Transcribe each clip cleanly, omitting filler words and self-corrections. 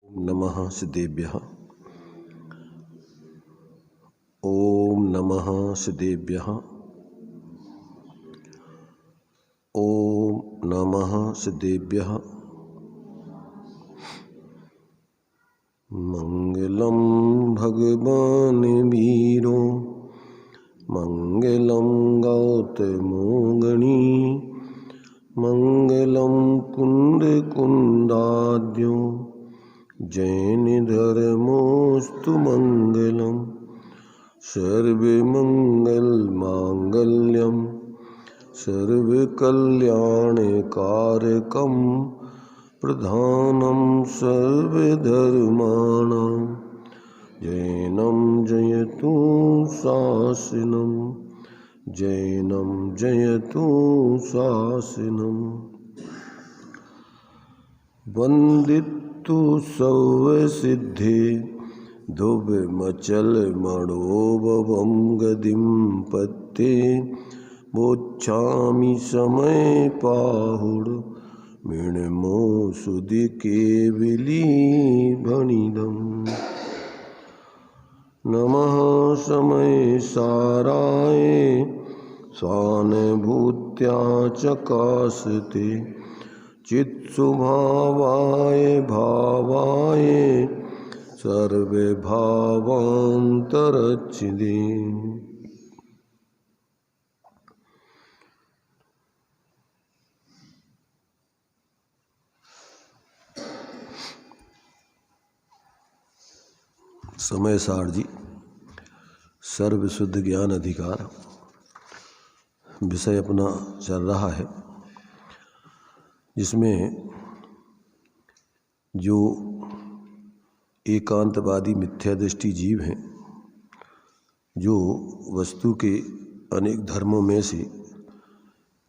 नमः सिद्धेभ्यः। ओम नमः सिद्धेभ्यः। ओम नमः सिद्धेभ्यः। मंगलम भगवान वीरो मंगलम गौतमो गणी मंगलम कुंद कुंदाद्यो जैन धर्मोस्तु मंगलम सर्वमंगल मांगल्यम सर्वकल्याणकारकम प्रधानम सर्वधर्माणां जैनं जयतु शासनम जैनं जयतु शासनम। वंदितु सर्वसिद्धे ध्रुवमचल मणोभवं गदिं पत्ते बोच्छामि समय पाहुड मृण्मो सुधि केवली भणिदम्। नमः समय साराय स्वानुभूत्या चकाशते चित्स्वभावाय भावाय सर्वे भावान्तरच्छिदे। समय सार जी सर्व शुद्ध ज्ञान अधिकार विषय अपना चल रहा है, जिसमें जो एकांतवादी मिथ्या दृष्टि जीव हैं, जो वस्तु के अनेक धर्मों में से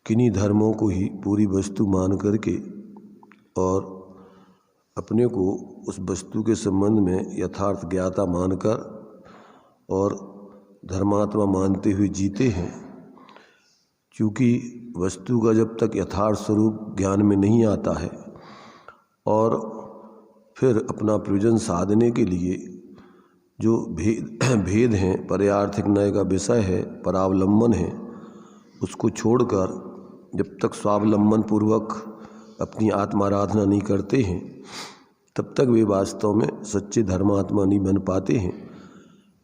किन्हीं धर्मों को ही पूरी वस्तु मान करके और अपने को उस वस्तु के संबंध में यथार्थ ज्ञाता मानकर और धर्मात्मा मानते हुए जीते हैं। क्योंकि वस्तु का जब तक यथार्थ स्वरूप ज्ञान में नहीं आता है और फिर अपना प्रयोजन साधने के लिए जो भेद हैं, पर्यार्थिक न्याय का विषय है, परावलंबन है, उसको छोड़कर जब तक स्वावलंबन पूर्वक अपनी आत्माराधना नहीं करते हैं, तब तक वे वास्तव में सच्चे धर्मात्मा नहीं बन पाते हैं,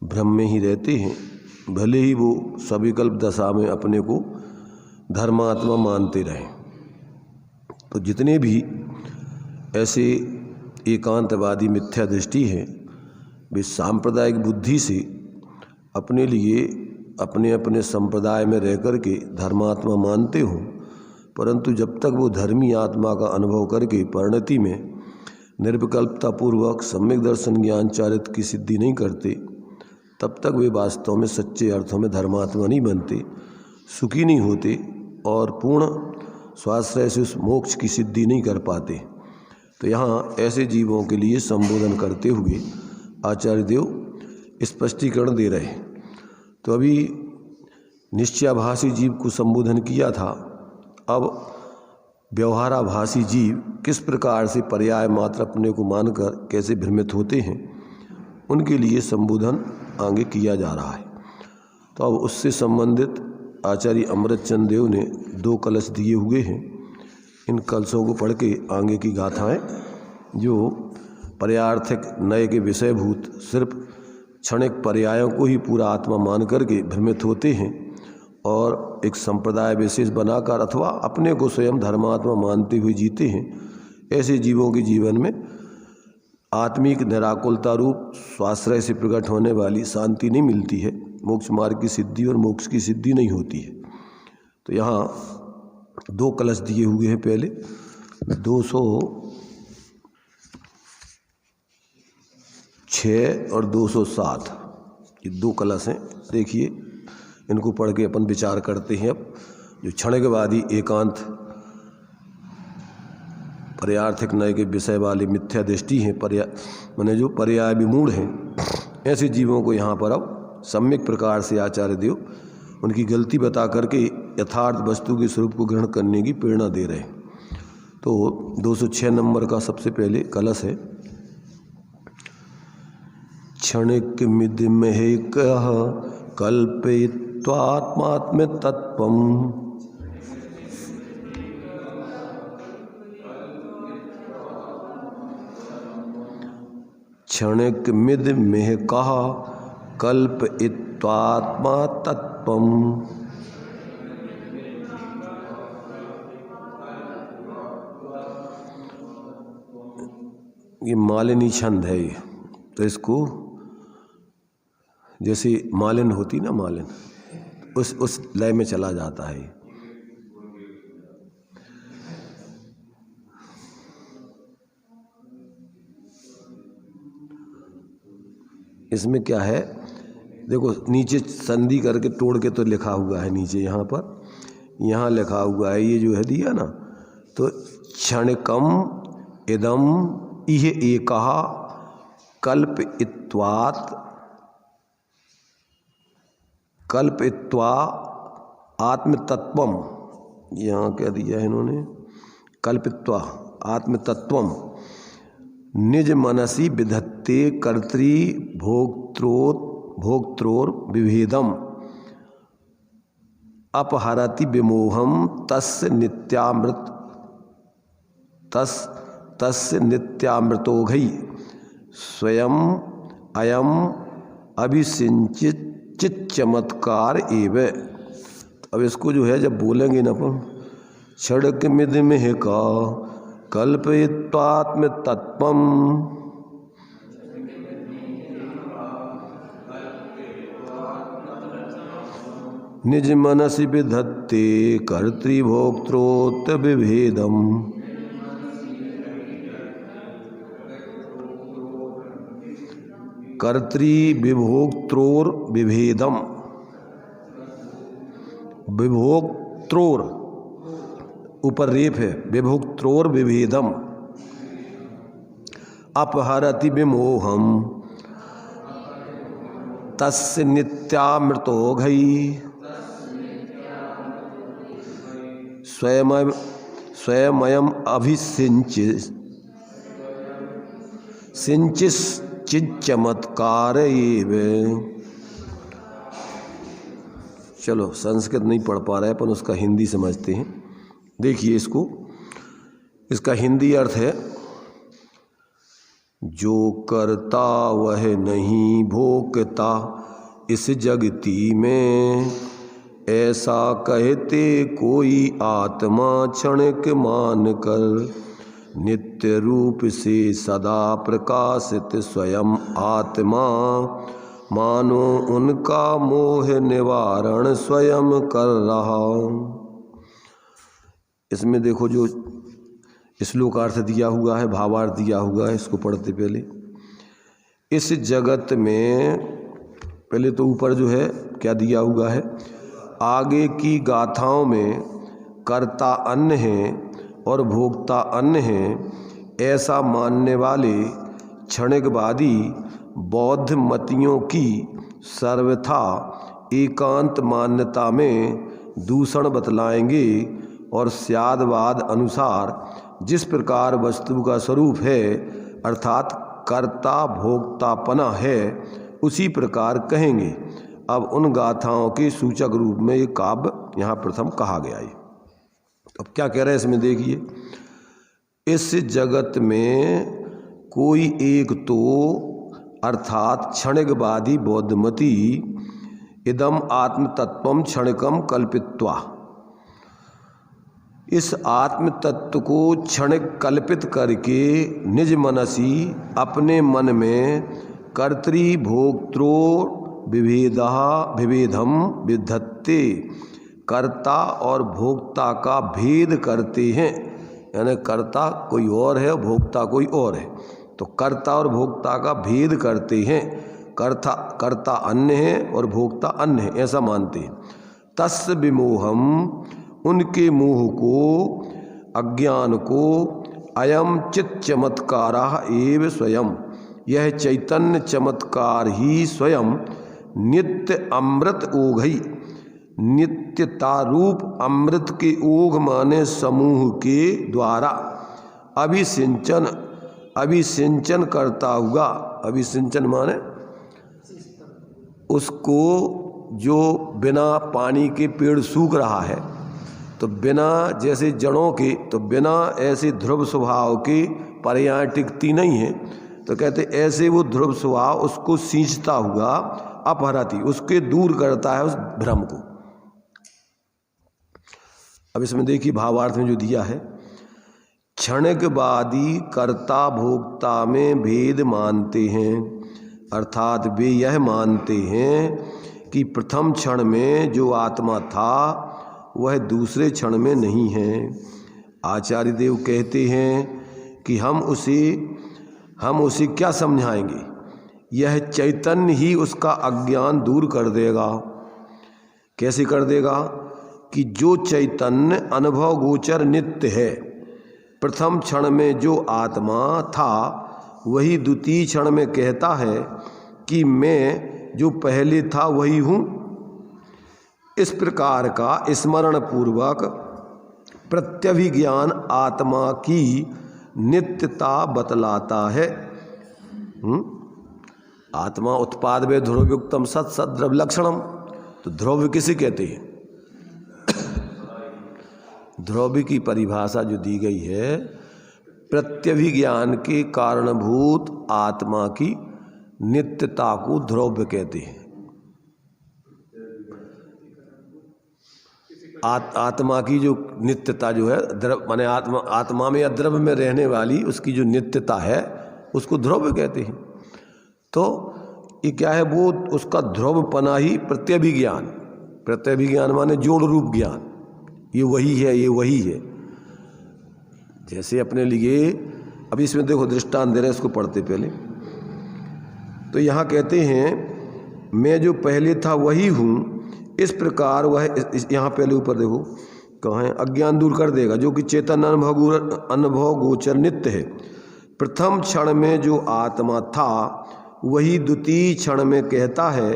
भ्रम में ही रहते हैं। भले ही वो सविकल्प दशा में अपने को धर्मात्मा मानते रहें। तो जितने भी ऐसे एकांतवादी मिथ्या दृष्टि हैं, वे सांप्रदायिक बुद्धि से अपने लिए अपने अपने संप्रदाय में रह कर के धर्मात्मा मानते हों, परंतु जब तक वो धर्मी आत्मा का अनुभव करके परिणति में निर्विकल्पता पूर्वक सम्यक दर्शन ज्ञान चारित्र की सिद्धि नहीं करते, तब तक वे वास्तव में सच्चे अर्थों में धर्मात्मा नहीं बनते, सुखी नहीं होते और पूर्ण स्वाश्रय से उस मोक्ष की सिद्धि नहीं कर पाते। तो यहाँ ऐसे जीवों के लिए संबोधन करते हुए आचार्य देव स्पष्टीकरण दे रहे हैं। तो अभी निश्चयाभासी जीव को संबोधन किया था, अब व्यवहाराभासी जीव किस प्रकार से पर्याय मात्र अपने को मानकर कैसे भ्रमित होते हैं, उनके लिए संबोधन आगे किया जा रहा है। तो अब उससे संबंधित आचार्य अमृतचंद देव ने 2 कलश दिए हुए हैं। इन कलशों को पढ़ के आगे की गाथाएं जो पर्यार्थिक नय के विषयभूत सिर्फ क्षणिक पर्यायों को ही पूरा आत्मा मान करके भ्रमित होते हैं और एक संप्रदाय विशेष बनाकर अथवा अपने को स्वयं धर्मात्मा मानते हुए जीते हैं, ऐसे जीवों के जीवन में आत्मिक निराकुलता रूप स्वाश्रय से प्रकट होने वाली शांति नहीं मिलती है, मोक्ष मार्ग की सिद्धि और मोक्ष की सिद्धि नहीं होती है। तो यहाँ 2 कलश दिए हुए हैं। पहले 206 और 207 ये 2 कलश हैं। देखिए, इनको पढ़ के अपन विचार करते हैं। अब जो क्षणिकवादी एकांत पर्यार्थिक नय के विषय वाली मिथ्या दृष्टि हैं, माने जो पर्याय विमूढ़ हैं, ऐसे जीवों को यहाँ पर अब सम्यक प्रकार से आचार्य देव उनकी गलती बता करके यथार्थ वस्तु के स्वरूप को ग्रहण करने की प्रेरणा दे रहे हैं। तो 206 नंबर का सबसे पहले कलश है। क्षणिक मिदिमह कह कल्पयित्वात्मात्म तत्वम। क्षणिक मिदिमह कह कल्पयित्वात्मा तत्वम। ये मालिनी छंद है ये, तो इसको जैसे मालिन होती ना, मालिन उस लय में चला जाता है। इसमें क्या है देखो, नीचे संधि करके तोड़ के तो लिखा हुआ है नीचे, यहाँ पर यहाँ लिखा हुआ है ये जो है दिया ना, तो क्षणिकम इदम इह एकः कल्पयित्वा आत्मतत्वम। यहाँ क्या दिया है इन्होंने, कल्पयित्वा आत्मतत्वम निज मनसि विधत्ते कर्तृ भोक्त्रोर विभेदम अपहरति विमोहम तस्य नित्यामृतोघै स्वयं अयम अभिसिंचित चमत्कार एव। अब इसको जो है जब बोलेंगे ना अपन, क्षणिक मिदिमह का कल्पयित्वात्म तत्वम। निज मनसि विधत्ते कर्तृभोक्त्रोत विभेदम। कर्तृविभोक्त्रोर विभेदम, विभोक्त्रोर ऊपर रेफ है, विभोक्त्रोर विभेदम अपहरति विमोहम तस्य नित्यामृतोघै स्वयमयम अभिसिंचित चमत्कार एव। चलो संस्कृत नहीं पढ़ पा रहे अपन उसका हिंदी समझते हैं। देखिए इसको, इसका हिंदी अर्थ है, जो करता वह नहीं भोगता इस जगती में, ऐसा कहते कोई आत्मा क्षणिक मान कर, नित्य रूप से सदा प्रकाशित स्वयं आत्मा, मानो उनका मोह निवारण स्वयं कर रहा। इसमें देखो जो श्लोकार्थ दिया हुआ है, भावार्थ दिया हुआ है, इसको पढ़ते पहले। इस जगत में पहले तो ऊपर जो है क्या दिया हुआ है, आगे की गाथाओं में कर्ता अन्य है और भोक्ता अन्य है, ऐसा मानने वाले क्षणिकवादी बौद्ध मतियों की सर्वथा एकांत मान्यता में दूषण बतलाएंगे और स्यादवाद अनुसार जिस प्रकार वस्तु का स्वरूप है अर्थात कर्ता भोक्तापना है उसी प्रकार कहेंगे। अब उन गाथाओं के सूचक रूप में ये काव्य यहाँ प्रथम कहा गया है। अब क्या कह रहे हैं इसमें देखिए, इस जगत में कोई एक तो अर्थात क्षणिकवादी बौद्धमती इदम आत्म तत्वम क्षणिकम कल्पित्वा, इस आत्म तत्व को क्षणिक कल्पित करके निज मनसी अपने मन में कर्तृभोक्त्रो विभेदम विधत्ते, कर्ता और भोक्ता का भेद करते हैं। यानी कर्ता कोई और है, भोक्ता कोई और है, तो कर्ता और भोक्ता का भेद करते हैं। कर्ता अन्य है और भोक्ता अन्य है, ऐसा मानते हैं। तस्य विमोहम, उनके मोह को, अज्ञान को, अयम चित् चमत्कारा एव स्वयं, यह चैतन्य चमत्कार ही स्वयं नित्य अमृत ओघई, नित्यता रूप अमृत के ओघ माने समूह के द्वारा अभिसिंचन करता हुआ, अभिसिंचन माने उसको जो बिना पानी के पेड़ सूख रहा है, तो बिना जैसे जड़ों के, तो बिना ऐसे ध्रुव स्वभाव के पर्याय टिकती नहीं है। तो कहते ऐसे वो ध्रुव स्वभाव उसको सींचता हुआ अपहरती, उसके दूर करता है उस भ्रम को। अब इसमें देखिए भावार्थ में जो दिया है, क्षणिकवादी कर्ता भोक्ता में भेद मानते हैं, अर्थात वे यह मानते हैं कि प्रथम क्षण में जो आत्मा था वह दूसरे क्षण में नहीं है। आचार्य देव कहते हैं कि हम उसे क्या समझाएंगे, यह चैतन्य ही उसका अज्ञान दूर कर देगा। कैसे कर देगा? कि जो चैतन्य अनुभव गोचर नित्य है, प्रथम क्षण में जो आत्मा था वही द्वितीय क्षण में कहता है कि मैं जो पहले था वही हूँ। इस प्रकार का स्मरण पूर्वक प्रत्यभिज्ञान आत्मा की नित्यता बतलाता है। आत्मा उत्पाद वे ध्रुवयुक्तम सत सद्रव लक्षणम। तो ध्रुव किसे कहते हैं? ध्रुव की परिभाषा जो दी गई है, प्रत्यभिज्ञान के कारणभूत आत्मा की नित्यता को ध्रुव कहते हैं। आत्मा की जो नित्यता जो है, द्रव माने आत्मा में या द्रव्य में रहने वाली उसकी जो नित्यता है उसको ध्रुव कहते हैं। तो ये क्या है? वो उसका ध्रुवपना ही प्रत्यभिज्ञान। प्रत्यभिज्ञान माने जोड़ रूप ज्ञान, ये वही है, ये वही है। जैसे अपने लिए अभी इसमें देखो दृष्टांत दे रहे हैं, इसको पढ़ते पहले। तो यहाँ कहते हैं मैं जो पहले था वही हूँ, इस प्रकार वह, यहाँ पहले ऊपर देखो कहाँ है, अज्ञान दूर कर देगा, जो कि चेतन अनुभव गोचर नित्य है। प्रथम क्षण में जो आत्मा था वही द्वितीय क्षण में कहता है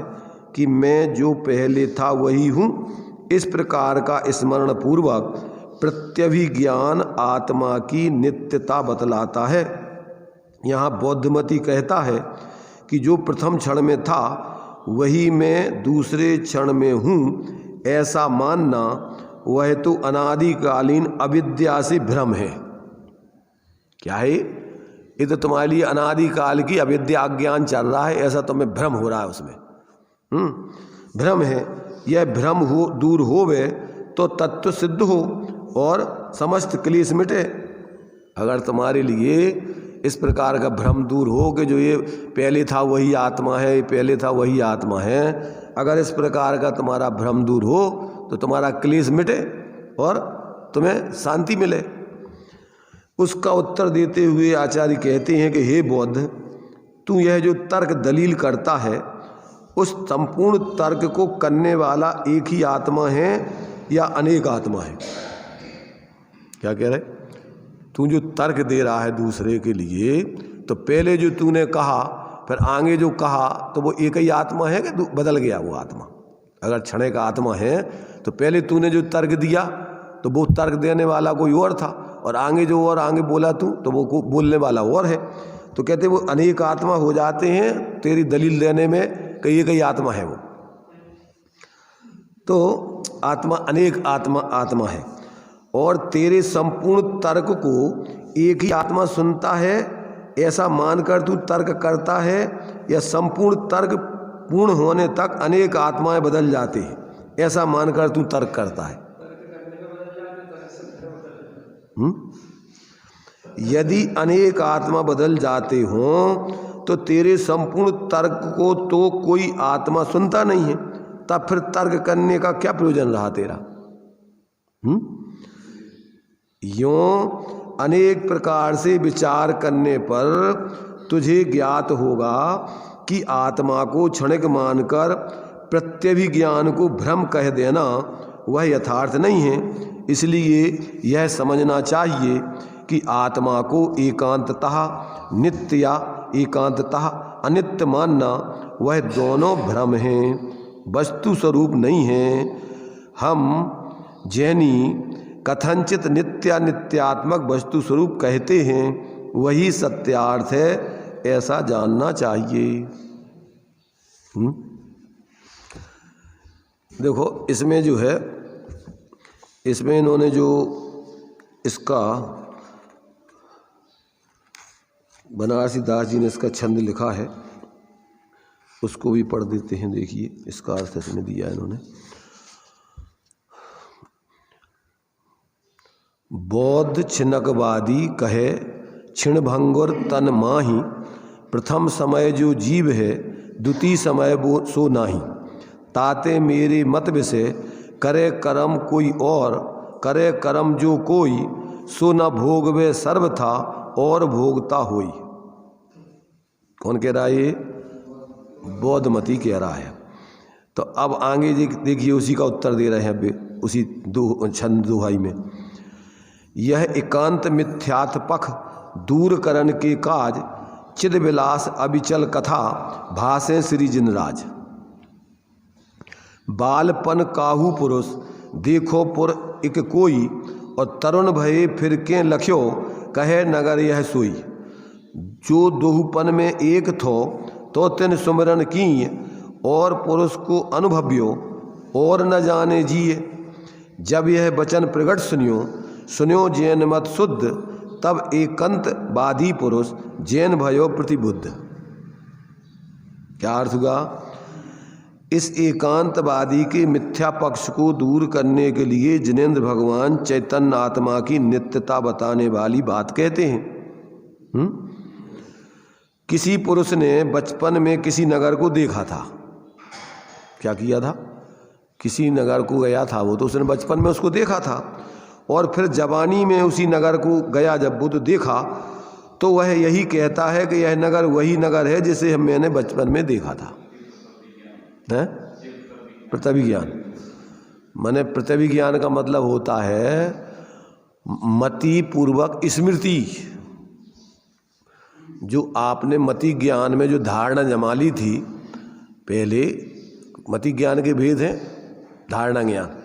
कि मैं जो पहले था वही हूँ। इस प्रकार का स्मरण पूर्वक प्रत्यभिज्ञान आत्मा की नित्यता बतलाता है। यहाँ बौद्धमती कहता है कि जो प्रथम क्षण में था वही मैं दूसरे क्षण में हूँ, ऐसा मानना वह तो अनादिकालीन अविद्या से भ्रम है। क्या है? ये तो तुम्हारे लिए अनादिकाल की अविद्या अज्ञान चल रहा है, ऐसा तुम्हें भ्रम हो रहा है उसमें। भ्रम है। यह भ्रम हो दूर होवे तो तत्व सिद्ध हो और समस्त क्लेश मिटे। अगर तुम्हारे लिए इस प्रकार का भ्रम दूर हो कि जो ये पहले था वही आत्मा है, ये पहले था वही आत्मा है, अगर इस प्रकार का तुम्हारा भ्रम दूर हो तो तुम्हारा क्लेश मिटे और तुम्हें शांति मिले। उसका उत्तर देते हुए आचार्य कहते हैं कि हे बौद्ध, तू यह जो तर्क दलील करता है उस संपूर्ण तर्क को करने वाला एक ही आत्मा है या अनेक आत्मा है? क्या कह रहे? तू जो तर्क दे रहा है दूसरे के लिए, तो पहले जो तूने कहा फिर आगे जो कहा, तो वो एक ही आत्मा है कि बदल गया वो आत्मा? अगर क्षण का आत्मा है तो पहले तूने जो तर्क दिया तो वो तर्क देने वाला कोई और था, और आगे जो और आगे बोला तू तो वो बोलने वाला और है। तो कहते वो अनेक आत्मा हो जाते हैं तेरी दलील देने में, कई कई आत्मा है वो। तो आत्मा अनेक आत्मा है, और तेरे संपूर्ण तर्क को एक ही आत्मा सुनता है ऐसा मानकर तू तर्क करता है, या संपूर्ण तर्क पूर्ण होने तक अनेक आत्माएं बदल जाती हैं ऐसा मानकर तू तर्क करता है? यदि अनेक आत्मा बदल जाते हों तो तेरे संपूर्ण तर्क को तो कोई आत्मा सुनता नहीं है, तब फिर तर्क करने का क्या प्रयोजन रहा तेरा? यों अनेक प्रकार से विचार करने पर तुझे ज्ञात होगा कि आत्मा को क्षणिक मानकर प्रत्यभिज्ञान को भ्रम कह देना वह यथार्थ नहीं है। इसलिए यह समझना चाहिए कि आत्मा को एकांततः नित्य या एकांततः अनित्य मानना वह दोनों भ्रम हैं, वस्तु स्वरूप नहीं हैं। हम जैनी कथनचित नित्यात्मक वस्तु स्वरूप कहते हैं, वही सत्यार्थ है, ऐसा जानना चाहिए। देखो इसमें जो है, इसमें इन्होंने जो इसका बनारसी दास जी ने इसका छंद लिखा है उसको भी पढ़ देते हैं। देखिए इसका अर्थ इसमें दिया इन्होंने। बौद्ध छिनकवादी कहे छिण भंगुर तन माही, प्रथम समय जो जीव है द्वितीय समय वो सो नाही। ताते मेरे मत विषय करे कर्म कोई और, करे कर्म जो कोई, सो न भोगवे सर्व था और भोगता होई। कौन कह रहा है ये? बौद्धमती कह रहा है। तो अब आगे देखिए उसी का उत्तर दे रहे हैं उसी छंद दोहाई में। यह एकांत मिथ्यात्पख दूर करन के काज, चिद विलास अविचल कथा भाषे श्री जिनराज। बालपन काहू पुरुष देखो पुर इक कोई, और तरुण भये फिर के लख्यो कहे नगर यह सोई। जो दोहुपन में एक थो तो तिन सुमरन की, और पुरुष को अनुभव्यो और न जाने जिए। जब यह वचन प्रगट सुनियो, सुनियो जैन मत शुद्ध, तब एकांत बाधी पुरुष जैन भयो प्रतिबुद्ध। क्या अर्थ हुआ? इस एकांतवादी के मिथ्या पक्ष को दूर करने के लिए जिनेंद्र भगवान चैतन्य आत्मा की नित्यता बताने वाली बात कहते हैं। किसी पुरुष ने बचपन में किसी नगर को देखा था। क्या किया था? किसी नगर को गया था वो, तो उसने बचपन में उसको देखा था, और फिर जवानी में उसी नगर को गया जब वो तो देखा, तो वह यही कहता है कि यह नगर वही नगर है जिसे मैंने बचपन में देखा था। है प्रत्यभिज्ञान। माने प्रत्यभिज्ञान का मतलब होता है मति पूर्वक स्मृति। जो आपने मति ज्ञान में जो धारणा जमा ली थी पहले, मति ज्ञान के भेद हैं धारणा ज्ञान।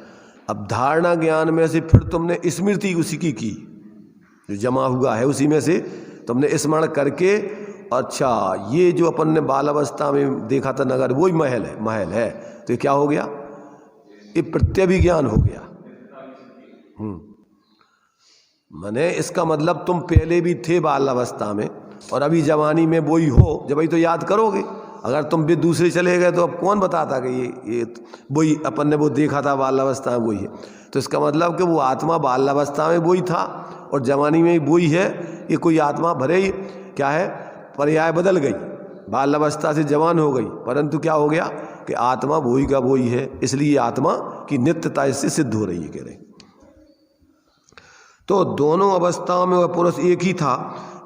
अब धारणा ज्ञान में से फिर तुमने स्मृति उसी की जो जमा हुआ है उसी में से तुमने स्मरण करके, अच्छा ये जो अपन ने बाल अवस्था में देखा था नगर वही महल है, तो ये क्या हो गया? ये प्रत्यभिज्ञान हो गया। माने इसका मतलब तुम पहले भी थे बाल अवस्था में और अभी जवानी में वही हो, जब वही तो याद करोगे। अगर तुम भी दूसरे चले गए तो अब कौन बताता कि ये वही अपन ने वो देखा था बाल अवस्था में वही है। तो इसका मतलब कि वो आत्मा बाल अवस्था में वही था और जवानी में वही है। ये कोई आत्मा भरे ही क्या है, पर्याय बदल गई, बाल अवस्था से जवान हो गई, परंतु क्या हो गया कि आत्मा वही का वही है। इसलिए आत्मा की नित्यता इससे सिद्ध हो रही है, कह रहे। तो दोनों अवस्थाओं में वह पुरुष एक ही था,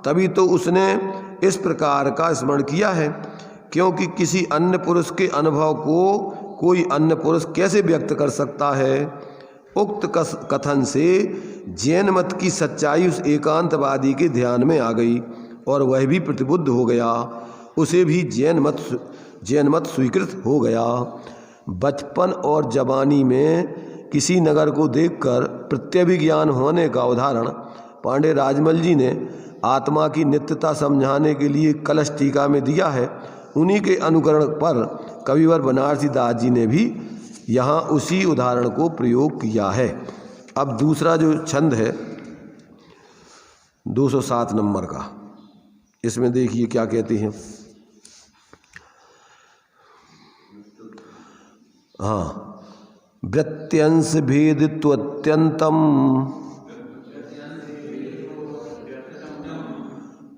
तभी तो उसने इस प्रकार का स्मरण किया है। क्योंकि किसी अन्य पुरुष के अनुभव को कोई अन्य पुरुष कैसे व्यक्त कर सकता है। उक्त कथन से जैन मत की सच्चाई उस एकांतवादी के ध्यान में आ गई और वह भी प्रतिबुद्ध हो गया। उसे भी जैन मत स्वीकृत हो गया। बचपन और जवानी में किसी नगर को देखकर प्रत्यभिज्ञान होने का उदाहरण पांडे राजमल जी ने आत्मा की नित्यता समझाने के लिए कलश टीका में दिया है। उन्हीं के अनुकरण पर कविवर बनारसी दास जी ने भी यहाँ उसी उदाहरण को प्रयोग किया है। अब दूसरा जो छंद है 207 नंबर का, इसमें देखिए क्या कहते हैं। हाँ, वृत्त्यंश भेदित्वत्यंतम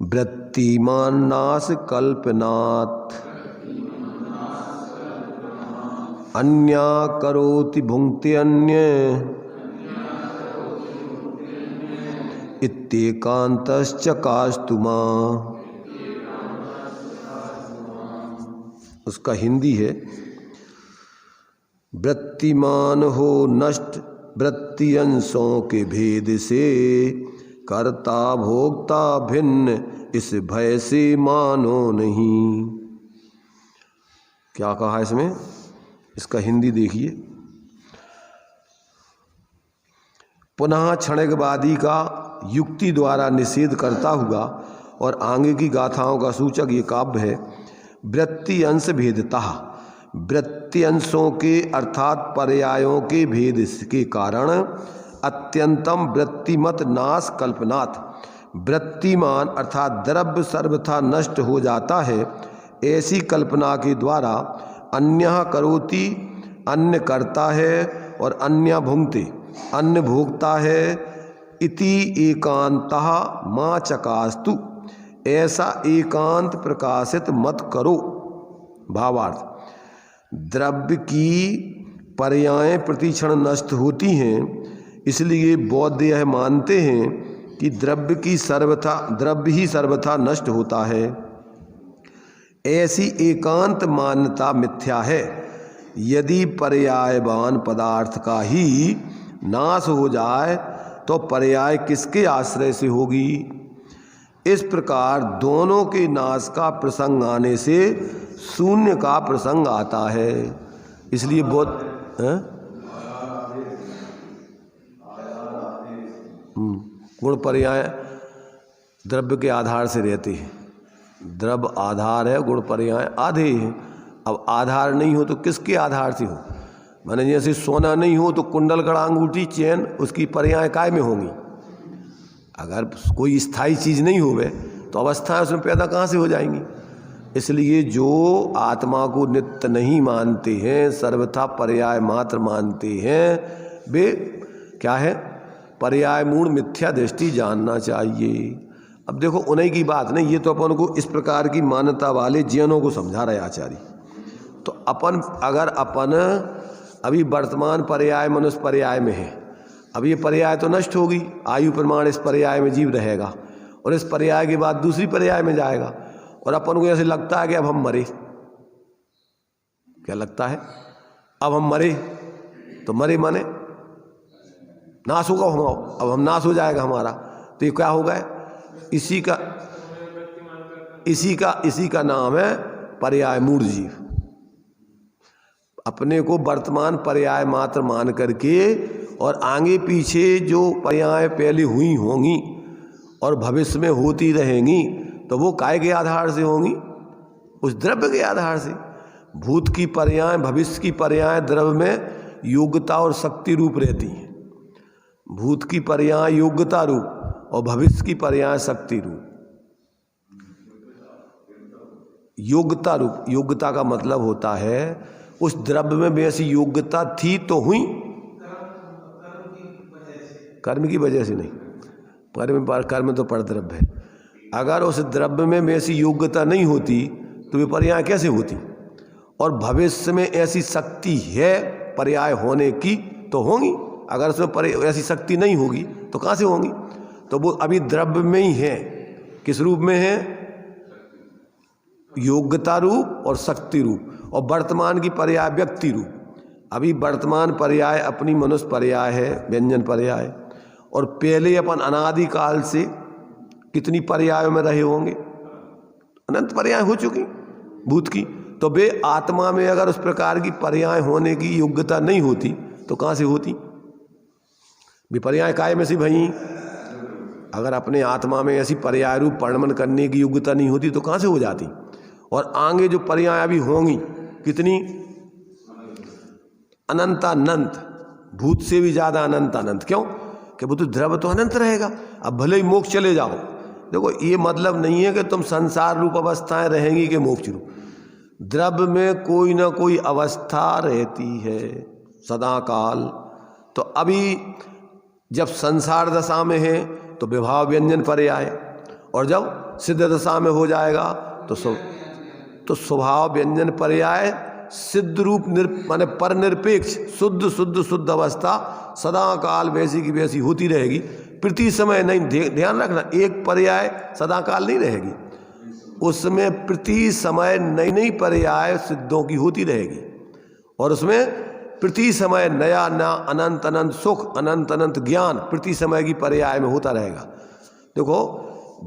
वृत्तिमान नाश कल्पनात् अन्या करोति भुंक्ते अन्य इत्येकांतश्च कास्तुमा। उसका हिंदी है, वृत्तिमान हो नष्ट वृत्ति अंशों के भेद से, कर्ता भोक्ता भिन्न इस भय से मानो नहीं। क्या कहा इसमें? इसका हिंदी देखिए। पुनः क्षणिकवादी का युक्ति द्वारा निषेध करता हुआ और आगे की गाथाओं का सूचक ये काव्य है। वृत्ति अंश भेदता, वृत्त्यंशों के अर्थात पर्यायों के भेद के कारण अत्यंतम वृत्तिमत नाश कल्पनात्, वृत्तिमान अर्थात द्रव्य सर्वथा नष्ट हो जाता है ऐसी कल्पना के द्वारा अन्यः करोति अन्य करता है और अन्य भुंक्ते अन्य भोगता है इति एकांतः मा चकास्तु, ऐसा एकांत प्रकाशित मत करो। भावार्थ, द्रव्य की पर्यायें प्रतिक्षण नष्ट होती हैं, इसलिए बौद्ध यह मानते हैं कि द्रव्य ही सर्वथा नष्ट होता है। ऐसी एकांत मान्यता मिथ्या है। यदि पर्यायवान पदार्थ का ही नाश हो जाए तो पर्याय किसके आश्रय से होगी? इस प्रकार दोनों के नाश का प्रसंग आने से शून्य का प्रसंग आता है। इसलिए गुण पर्याय द्रव्य के आधार से रहते हैं। द्रव्य आधार है, गुण पर्याय आधे हैं। अब आधार नहीं हो तो किसके आधार से हो? माने जैसे सोना नहीं हो तो कुंडल कड़ा अंगूठी चैन उसकी पर्याय काय में होंगी? अगर कोई स्थायी चीज़ नहीं होवे तो अवस्थाएं उसमें पैदा कहाँ से हो जाएंगी? इसलिए जो आत्मा को नित्य नहीं मानते हैं, सर्वथा पर्याय मात्र मानते हैं, वे क्या है? पर्याय मूल मिथ्या दृष्टि जानना चाहिए। अब देखो उन्हीं की बात नहीं, ये तो अपन को इस प्रकार की मान्यता वाले जैनों को समझा रहे आचार्य। तो अपन अभी वर्तमान पर्याय मनुष्य पर्याय में है, अब ये पर्याय तो नष्ट होगी, आयु प्रमाण इस पर्याय में जीव रहेगा और इस पर्याय के बाद दूसरी पर्याय में जाएगा, और अपन को ऐसे लगता है कि अब हम मरे। क्या लगता है? अब हम मरे, तो मरे माने नाश होगा, अब हम नाश हो जाएगा हमारा, तो ये क्या होगा? इसी का नाम है पर्याय मूढ़ जीव। अपने को वर्तमान पर्याय मात्र मान करके और आगे पीछे जो पर्याय पहले हुई होंगी और भविष्य में होती रहेंगी, तो वो काय के आधार से होंगी? उस द्रव्य के आधार से। भूत की पर्याय, भविष्य की पर्याय द्रव्य में योग्यता और शक्ति रूप रहती हैं। भूत की पर्याय योग्यता रूप और भविष्य की पर्याय शक्ति रूप। योग्यता रूप, योग्यता का मतलब होता है उस द्रव्य में वैसी योग्यता थी तो हुई, कर्म की वजह से नहीं। कर्म तो परद्रव्य है। अगर उस द्रव्य में वैसी योग्यता नहीं होती तो वे पर्याय कैसे होती? और भविष्य में ऐसी शक्ति है पर्याय होने की तो होंगी। अगर उसमें ऐसी शक्ति नहीं होगी तो कहाँ से होंगी? तो वो अभी द्रव्य में ही है। किस रूप में है? योग्यता रूप और शक्ति रूप। और वर्तमान की पर्याय व्यक्ति रूप। अभी वर्तमान पर्याय अपनी मनुष्य पर्याय है, व्यंजन पर्याय, और पहले अपन अनादिकाल से कितनी पर्यायों में रहे होंगे? अनंत पर्याय हो चुकी भूत की। तो वे आत्मा में अगर उस प्रकार की पर्याय होने की योग्यता नहीं होती तो कहाँ से होती? विपर्याय काय में से भई? अगर अपने आत्मा में ऐसी पर्याय रूप परिणमन करने की योग्यता नहीं होती तो कहाँ से हो जाती? और आगे जो पर्याय अभी होंगी कितनी? अनंतानंत, भूत से भी ज्यादा अनंतानंत। क्यों? कि वो तो द्रव्य तो अनंत रहेगा। अब भले ही मोक्ष चले जाओ, देखो ये मतलब नहीं है कि तुम संसार रूप अवस्थाएं रहेंगी कि मोक्ष रूप। द्रव्य में कोई ना कोई अवस्था रहती है सदा काल। तो अभी जब संसार दशा में है तो विभाव व्यंजन पर्याय, और जब सिद्ध दशा में हो जाएगा तो स्वभाव व्यंजन पर्याय सिद्ध रूप माने पर निरपेक्ष शुद्ध अवस्था सदा काल वैसी की वैसी होती रहेगी। प्रति समय नहीं, ध्यान रखना, एक पर्याय सदा काल नहीं रहेगी, उसमें प्रति समय नई नई पर्याय सिद्धों की होती रहेगी, और उसमें प्रति समय नया नया अनंत अनंत सुख, अनंत अनंत ज्ञान प्रति समय की पर्याय में होता रहेगा। देखो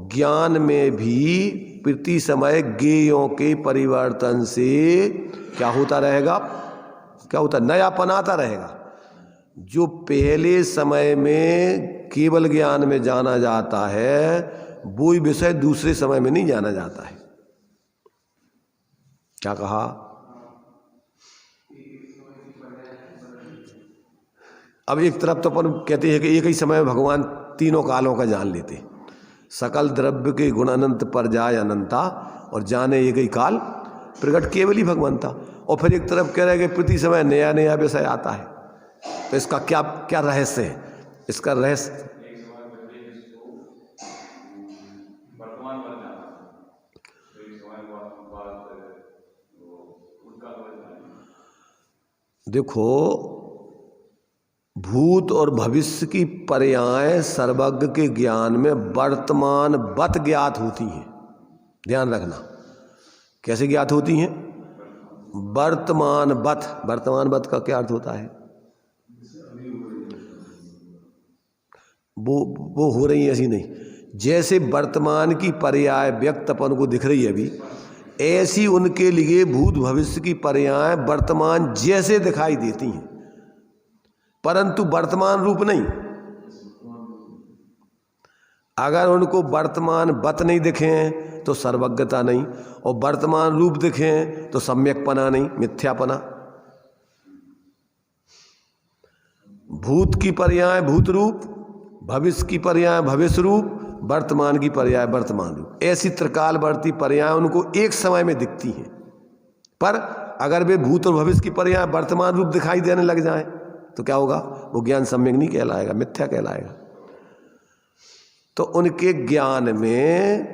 ज्ञान में भी प्रति समय ज्ञेयों के परिवर्तन से क्या होता रहेगा? क्या होता? नयापन आता रहेगा। जो पहले समय में केवल ज्ञान में जाना जाता है वो ही विषय दूसरे समय में नहीं जाना जाता है। क्या कहा? अब एक तरफ तो अपन कहते हैं कि एक ही समय में भगवान तीनों कालों का जान लेते, सकल द्रव्य के गुण अनंत पर जाय अनंता, और जाने एक ही काल प्रकट केवल ही भगवंता। और फिर एक तरफ कह रहे हैं कि प्रति समय नया नया विषय आता है। तो इसका क्या क्या रहस्य है? इसका रहस्य देखो, भूत और भविष्य की पर्याय सर्वज्ञ के ज्ञान में वर्तमान वत ज्ञात होती हैं। ध्यान रखना, कैसे ज्ञात होती हैं? वर्तमान वत। वर्तमान वत का क्या अर्थ होता है? वो हो रही है ऐसी नहीं। जैसे वर्तमान की पर्याय व्यक्त अपन को दिख रही है अभी, ऐसी उनके लिए भूत भविष्य की पर्याय वर्तमान जैसे दिखाई देती हैं, परंतु वर्तमान रूप नहीं। अगर उनको वर्तमान वत नहीं दिखें तो सर्वज्ञता नहीं, और वर्तमान रूप दिखें तो सम्यकपना नहीं, मिथ्यापना। भूत की पर्याय भूत रूप, भविष्य की पर्याय भविष्य रूप, वर्तमान की पर्याय वर्तमान रूप। ऐसी त्रिकालवर्ती पर्याय उनको एक समय में दिखती हैं। पर अगर वे भूत और भविष्य की पर्याय वर्तमान रूप दिखाई देने लग जाएं तो क्या होगा? वो ज्ञान सम्यक नहीं कहलाएगा, मिथ्या कहलाएगा। तो उनके ज्ञान में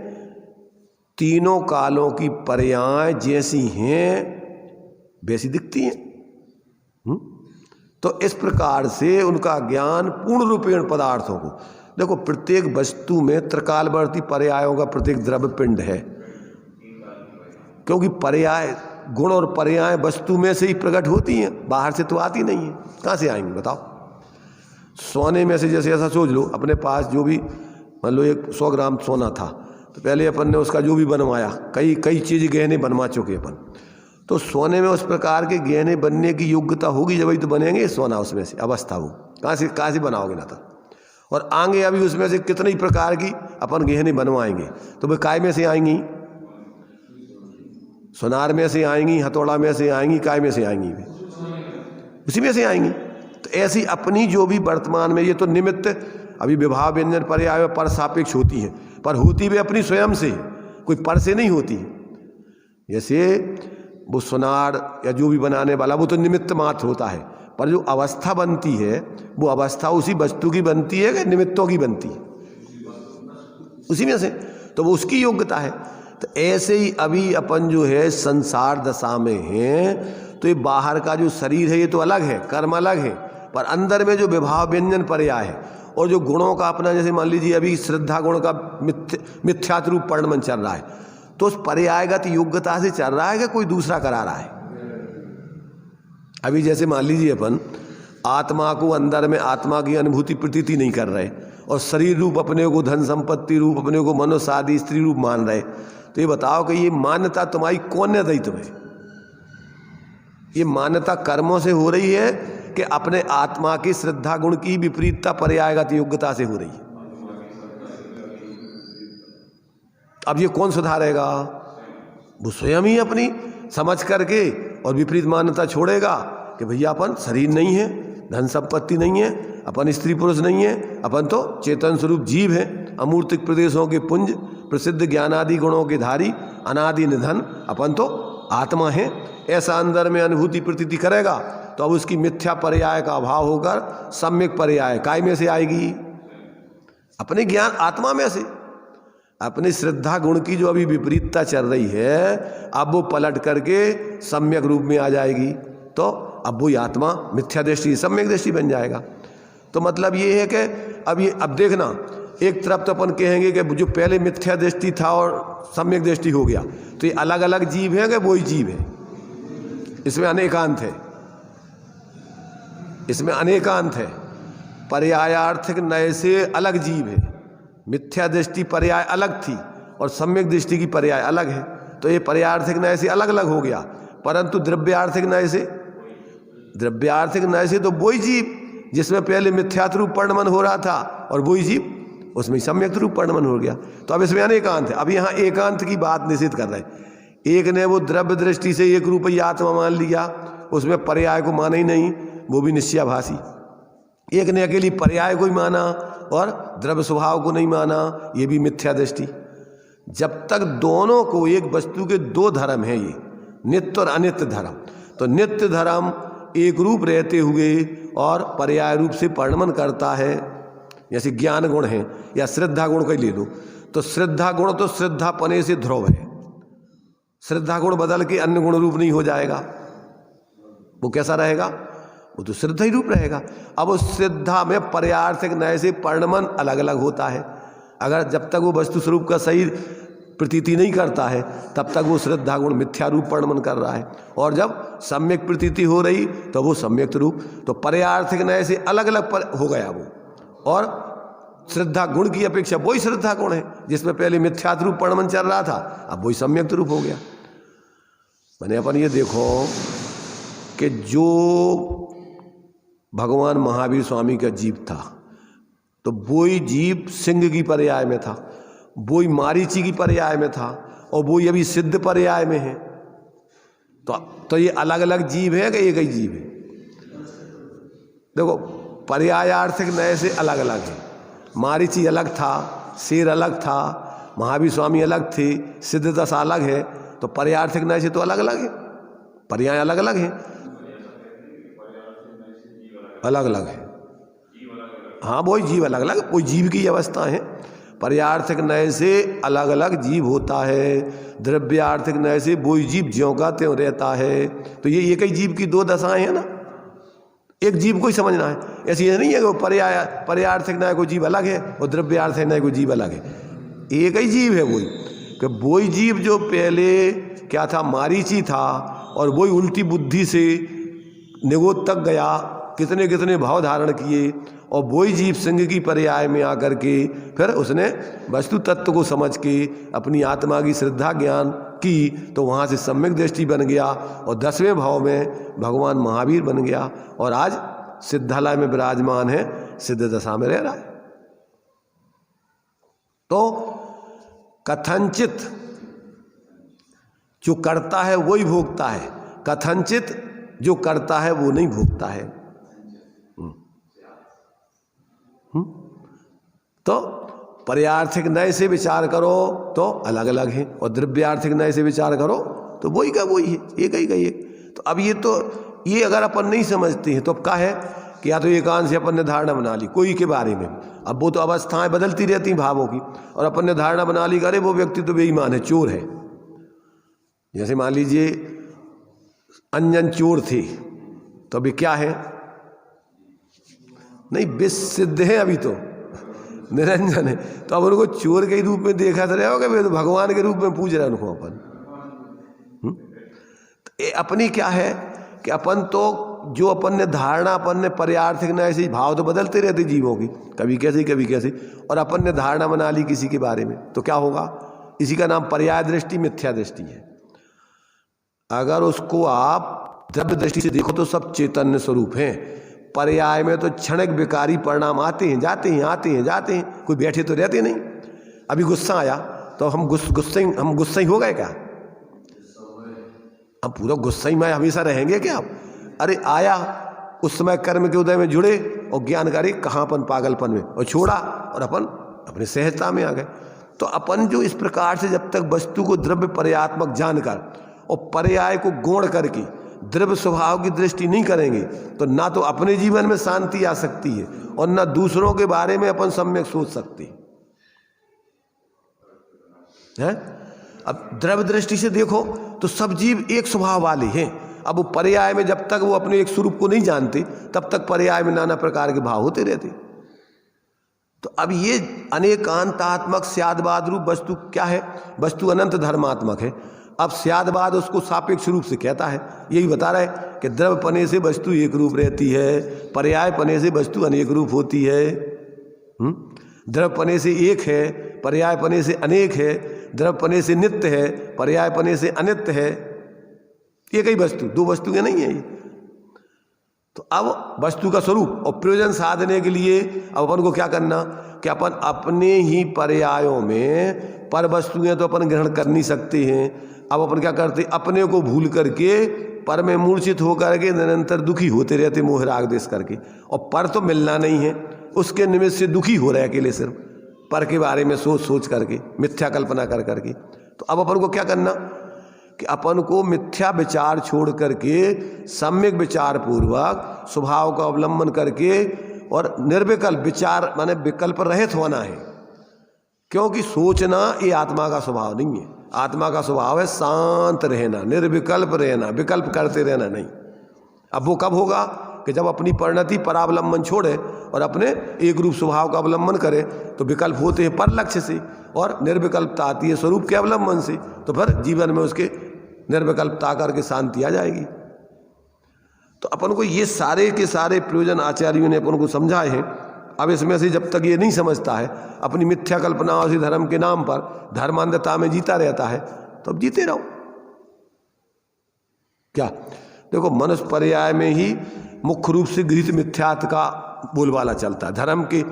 तीनों कालों की पर्याय जैसी हैं वैसी दिखती हैं। तो इस प्रकार से उनका ज्ञान पूर्ण रूपेण पदार्थों को, देखो प्रत्येक वस्तु में त्रिकालवर्ती पर्यायों का प्रत्येक द्रव्य पिंड है, क्योंकि पर्याय गुण और पर्याय वस्तु में से ही प्रकट होती हैं, बाहर से तो आती नहीं है। कहाँ से आएंगे बताओ? सोने में से, जैसे ऐसा सोच लो अपने पास जो भी, मान लो 100 ग्राम सोना था, तो पहले अपन ने उसका जो भी बनवाया, कई कई चीज़ गहने बनवा चुके अपन, तो सोने में उस प्रकार के गहने बनने की योग्यता होगी जब ही तो बनेंगे सोना, उसमें से अवस्था हो। कहाँ से बनाओगे ना था? और आगे अभी उसमें से कितनी प्रकार की अपन गहने बनवाएंगे, तो वे काय में से आएंगी? सोनार में से आएंगी, हथौड़ा में से आएंगी, काय में से आएंगी? उसी में से आएंगी। तो ऐसी अपनी जो भी वर्तमान में, ये तो निमित्त अभी विभाव व्यंजन पर्याय पर सापेक्ष होती है, पर होती भी अपनी स्वयं से, कोई पर से नहीं होती। जैसे वो सोनार या जो भी बनाने वाला वो तो निमित्त मात्र होता है, पर जो अवस्था बनती है वो अवस्था उसी वस्तु की बनती है कि निमित्तों की बनती है? उसी में से, तो वो उसकी योग्यता है। तो ऐसे ही अभी अपन जो है संसार दशा में हैं, तो ये बाहर का जो शरीर है ये तो अलग है, कर्म अलग है, पर अंदर में जो विभाव व्यंजन पर्याय है और जो गुणों का अपना, जैसे मान लीजिए अभी श्रद्धा गुण का मिथ्यात्व रूप परिणमन चल रहा है, तो उस पर्यायगत योग्यता से चल रहा है कि कोई दूसरा करा रहा है? अभी जैसे मान लीजिए अपन आत्मा को अंदर में आत्मा की अनुभूति प्रतीति नहीं कर रहे, और शरीर रूप अपने को, धन संपत्ति रूप अपने को, मनुष्य आदि स्त्री रूप मान रहे, तो ये बताओ कि ये मान्यता तुम्हारी कौन ने दी तुम्हें? ये मान्यता कर्मों से हो रही है कि अपने आत्मा की श्रद्धा गुण की विपरीतता पर्यायगत योग्यता से हो रही है? अब ये कौन सुधारेगा? वो स्वयं ही अपनी समझ करके और विपरीत मान्यता छोड़ेगा कि भैया अपन शरीर नहीं है, धन संपत्ति नहीं है, अपन स्त्री पुरुष नहीं है, अपन तो चेतन स्वरूप जीव है, अमूर्तिक प्रदेशों के पुंज, प्रसिद्ध ज्ञानादि गुणों के धारी, अनादि निधन, अपन तो आत्मा है। ऐसा अंदर में अनुभूति प्रतीति करेगा तो अब उसकी मिथ्या पर्याय का अभाव होकर सम्यक पर्याय काय में से आएगी? अपने ज्ञान आत्मा में से। अपनी श्रद्धा गुण की जो अभी विपरीतता चल रही है, अब वो पलट करके सम्यक रूप में आ जाएगी, तो अब वो आत्मा मिथ्या दृष्टि सम्यक दृष्टि बन जाएगा। तो मतलब ये है कि अब देखना, एक तरफ तो अपन कहेंगे कि जो पहले मिथ्या दृष्टि था और सम्यक दृष्टि हो गया, तो ये अलग अलग जीव है कि वही जीव है? इसमें अनेकांत है, इसमें अनेकांत है। पर्यायार्थिक नए से अलग जीव है। मिथ्या दृष्टि पर्याय अलग थी और सम्यक दृष्टि की पर्याय अलग है, तो ये पर्यायार्थिक नए से अलग अलग हो गया। परंतु द्रव्यार्थिक नए से तो वही जीव जिसमें पहले मिथ्यात्व रूप परिणमन हो रहा था, और वही जीव उसमें सम्यक रूप परिणमन हो गया। तो अब इसमें अनेकांत है। अब यहाँ एकांत की बात निषेध कर रहे हैं। एक ने वो द्रव्य दृष्टि से एक रूपी आत्मा मान लिया, उसमें पर्याय को माना ही नहीं, वो भी निश्चयाभासी, एक ने अकेली पर्याय को ही माना और द्रव्य स्वभाव को नहीं माना, ये भी मिथ्या दृष्टि। जब तक दोनों को, एक वस्तु के दो धर्म हैं, ये नित्य और अनित्य धर्म, तो नित्य धर्म एक रूप रहते हुए और पर्याय रूप से परिणमन करता है। जैसे ज्ञान गुण है या श्रद्धा गुण को ही ले लो, तो श्रद्धा गुण तो श्रद्धा पने से ध्रुव है, श्रद्धा गुण बदल के अन्य गुण रूप नहीं हो जाएगा, वो कैसा रहेगा, वो तो श्रद्धा ही रूप रहेगा। अब उस श्रद्धा में पर्यार्थक न्याय से परिणमन अलग अलग होता है। अगर जब तक वो वस्तु स्वरूप का सही प्रतीति नहीं करता है तब तक वो श्रद्धा गुण मिथ्या रूप परिणमन कर रहा है, और जब सम्यक प्रतीति हो रही तो वो सम्यक रूप, तो पर्यार्थक न्याय से अलग अलग हो गया वो। और श्रद्धा गुण की अपेक्षा वही श्रद्धा गुण है जिसमें पहले मिथ्यात रूप परिणमन चल रहा था, अब वही सम्यक रूप हो गया। मैंने अपन ये देखो कि जो भगवान महावीर स्वामी का जीव था, तो वही जीव सिंह की पर्याय में था, वही मारीची की पर्याय में था, और वही अभी सिद्ध पर्याय में है। तो ये अलग अलग जीव है कि एक ही जीव है? देखो, पर्यायार्थिक नए से अलग अलग है। मारीची अलग था, शेर अलग था, महावीर स्वामी अलग थे, सिद्ध दशा अलग है, तो पर्यायार्थिक नए से तो अलग अलग है, पर्याय अलग अलग है, अलग अलग है। हाँ, वही जीव अलग अलग, वही जीव की अवस्था है। पर्यार्थक नय से अलग अलग जीव होता है, द्रव्यार्थिक नय से वही जीव ज्यों का त्यों रहता है। तो ये एक ही जीव की दो दशाएं हैं ना, एक जीव को ही समझना है। ऐसी ये नहीं है कि पर्यार्थक नय को जीव अलग है और द्रव्यार्थिक नय को जीव अलग है, एक ही जीव है वही। कि वही जीव जो पहले क्या था, मारीची था, और वही उल्टी बुद्धि से निगोद तक गया, कितने कितने भाव धारण किए, और वही जीव सिंह की पर्याय में आकर के फिर उसने वस्तु तत्व को समझ के अपनी आत्मा की श्रद्धा ज्ञान की, तो वहाँ से सम्यक दृष्टि बन गया, और 10वें भाव में भगवान महावीर बन गया, और आज सिद्धालय में विराजमान है, सिद्ध दशा में रह रहा है। तो कथनचित जो करता है वही भोगता है, कथनचित जो करता है वो नहीं भोगता है। तो पर्यार्थिक नय से विचार करो तो अलग अलग है, और द्रव्यार्थिक नय से विचार करो तो वही का वही है, एक ही का एक। तो अब ये अगर अपन नहीं समझते हैं तो अब क्या है कि या तो एकांत से अपन ने धारणा बना ली कोई के बारे में, अब वो तो अवस्थाएं बदलती रहती भावों की, और अपन ने धारणा बना ली अरे वो व्यक्ति तो बेईमान है, चोर है। जैसे मान लीजिए अंजन चोर थे, तो अभी क्या है, नहीं विसिद्ध है, अभी तो निरंजन है, तो अब उनको चोर के रूप में देखा तो रहोगे, वे तो भगवान के रूप में पूज रहे हैं उनको अपन। तो अपनी क्या है कि अपन तो जो अपन ने धारणा, अपन ने पर्यार्थिक न ऐसे भाव तो बदलते रहते जीवों की, कभी कैसे कभी कैसे, और अपन ने धारणा बना ली किसी के बारे में, तो क्या होगा, इसी का नाम पर्याय दृष्टि, मिथ्या दृष्टि है। अगर उसको आप द्रव्य दृष्टि से देखो तो सब चैतन्य स्वरूप हैं, पर्याय में तो क्षणिक विकारी परिणाम आते हैं जाते हैं, आते हैं जाते हैं, कोई बैठे तो रहते नहीं। अभी गुस्सा आया तो हम गुस्सा ही हो गए क्या, अब पूरा गुस्सा ही में हमेशा रहेंगे क्या आप? अरे आया उस समय कर्म के उदय में जुड़े और ज्ञानकारी कहाँ अपन पागलपन में, और छोड़ा और अपन अपने सहजता में आ गए। तो अपन जो इस प्रकार से जब तक वस्तु को द्रव्य पर्यात्मक जानकर और पर्याय को गौण करके द्रव्य स्वभाव की दृष्टि नहीं करेंगे तो ना तो अपने जीवन में शांति आ सकती है और ना दूसरों के बारे में अपन सम्यक सोच सकते हैं। अब द्रव्य दृष्टि से देखो तो सब जीव एक स्वभाव वाले हैं। अब वो पर्याय में जब तक वो अपने एक स्वरूप को नहीं जानते तब तक पर्याय में नाना प्रकार के भाव होते रहते। तो अब ये अनेकांतात्मक स्यादवाद रूप वस्तु क्या है, वस्तु अनंत धर्मात्मक है। अब स्यादवाद उसको सापेक्ष रूप से कहता है, यही बता रहा है कि द्रव्य पने से वस्तु एक रूप रहती है, पर्याय पने से वस्तु अनेक रूप होती है। द्रव्य पने से एक है, पर्याय पने से अनेक है, द्रव्य पने से नित्य है, पर्याय पने से अनित्य है। एक ही वस्तु, दो वस्तुएं नहीं है ये। तो अब वस्तु का स्वरूप और प्रयोजन साधने के लिए अब अपन को क्या करना कि अपन अपने ही पर्यायों में पर वस्तुएं तो अपन ग्रहण कर नहीं सकते हैं। अब अपन क्या करते, अपने को भूल करके पर में मूर्छित होकर के निरंतर दुखी होते रहते मोह राग देश करके, और पर तो मिलना नहीं है, उसके निमित्त से दुखी हो रहे अकेले सिर्फ पर के बारे में सोच सोच करके, मिथ्या कल्पना कर करके। तो अब अपन को क्या करना कि अपन को मिथ्या विचार छोड़ करके सम्यक विचार पूर्वक स्वभाव का अवलंबन करके और निर्विकल्प विचार माने विकल्प रहित होना है। क्योंकि सोचना ये आत्मा का स्वभाव नहीं है। आत्मा का स्वभाव है शांत रहना, निर्विकल्प रहना, विकल्प करते रहना नहीं। अब वो कब होगा कि जब अपनी परिणति परावलंबन छोड़े और अपने एक रूप स्वभाव का अवलंबन करे, तो विकल्प होते हैं पर लक्ष्य से और निर्विकल्पता आती है स्वरूप के अवलंबन से। तो फिर जीवन में उसके निर्विकल्पता करके शांति आ जाएगी। तो अपन को ये सारे के सारे प्रयोजन आचार्यों ने अपन को समझाए हैं। अब इसमें से जब तक ये नहीं समझता है, अपनी मिथ्या कल्पनाओं से धर्म के नाम पर धर्मांधता में जीता रहता है, तो अब जीते रहो। क्या देखो, मनुष्य पर्याय में ही मुख्य रूप से गृहीत मिथ्यात्व का बोलबाला चलता है। धर्म के